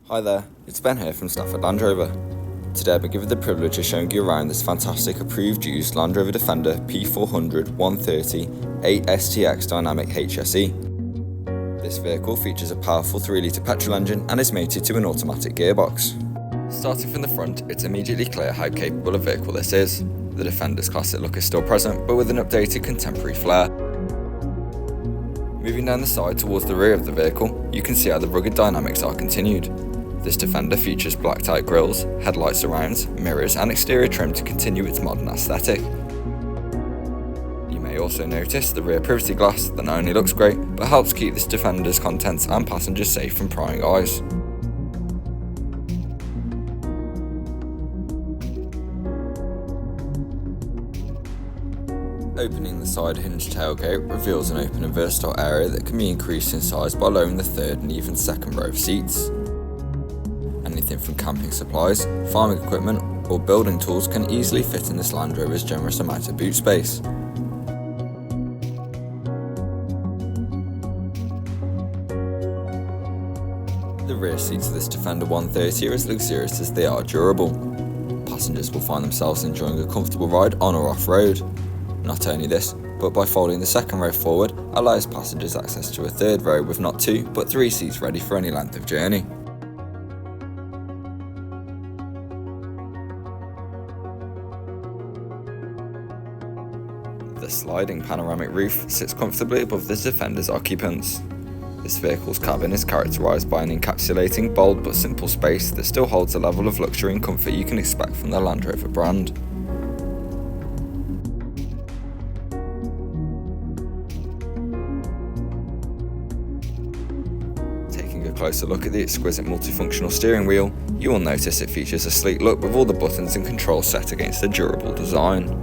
Hi there, it's Ben here from Stafford Land Rover. Today I've been given the privilege of showing you around this fantastic approved used Land Rover Defender P400 130 8 ST-X Dynamic HSE. This vehicle features a powerful 3-litre petrol engine and is mated to an automatic gearbox. Starting from the front, it's immediately clear how capable a vehicle this is. The Defender's classic look is still present, but with an updated contemporary flair. Moving down the side towards the rear of the vehicle, you can see how the rugged dynamics are continued. This Defender features blacked out grills, headlight surrounds, mirrors and exterior trim to continue its modern aesthetic. You may also notice the rear privacy glass that not only looks great, but helps keep this Defender's contents and passengers safe from prying eyes. Opening the side hinge tailgate reveals an open and versatile area that can be increased in size by lowering the third and even second row of seats. Anything from camping supplies, farming equipment or building tools can easily fit in this Land Rover's generous amount of boot space. The rear seats of this Defender 130 are as luxurious as they are durable. Passengers will find themselves enjoying a comfortable ride on or off-road. Not only this, but by folding the second row forward allows passengers access to a third row with not 2 but 3 seats ready for any length of journey. The sliding panoramic roof sits comfortably above the Defender's occupants. This vehicle's cabin is characterised by an encapsulating, bold but simple space that still holds a level of luxury and comfort you can expect from the Land Rover brand. Taking a closer look at the exquisite multifunctional steering wheel, you will notice it features a sleek look with all the buttons and controls set against a durable design.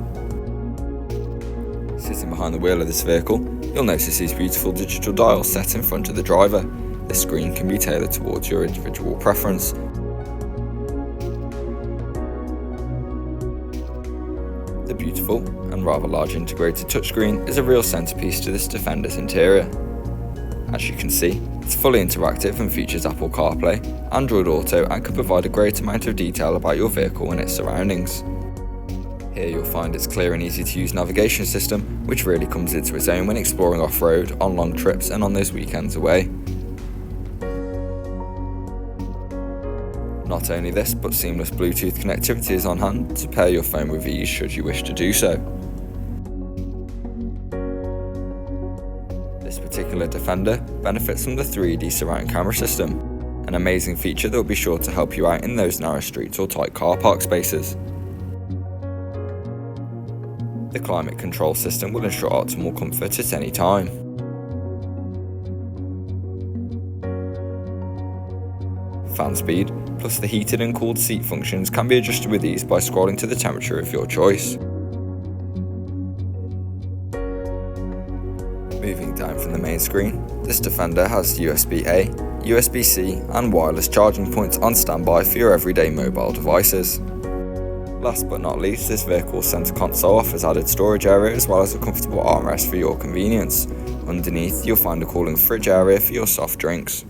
Sitting behind the wheel of this vehicle, you'll notice these beautiful digital dials set in front of the driver. The screen can be tailored towards your individual preference. The beautiful and rather large integrated touchscreen is a real centerpiece to this Defender's interior. As you can see, it's fully interactive and features Apple CarPlay, Android Auto and can provide a great amount of detail about your vehicle and its surroundings. Here you'll find its clear and easy to use navigation system, which really comes into its own when exploring off-road, on long trips and on those weekends away. Not only this, but seamless Bluetooth connectivity is on hand to pair your phone with ease should you wish to do so. This particular Defender benefits from the 3D surround camera system, an amazing feature that will be sure to help you out in those narrow streets or tight car park spaces. The climate control system will ensure optimal comfort at any time. Fan speed, plus the heated and cooled seat functions can be adjusted with ease by scrolling to the temperature of your choice. Moving down from the main screen, this Defender has USB-A, USB-C and wireless charging points on standby for your everyday mobile devices. Last but not least, this vehicle's centre console offers added storage area as well as a comfortable armrest for your convenience. Underneath, you'll find a cooling fridge area for your soft drinks.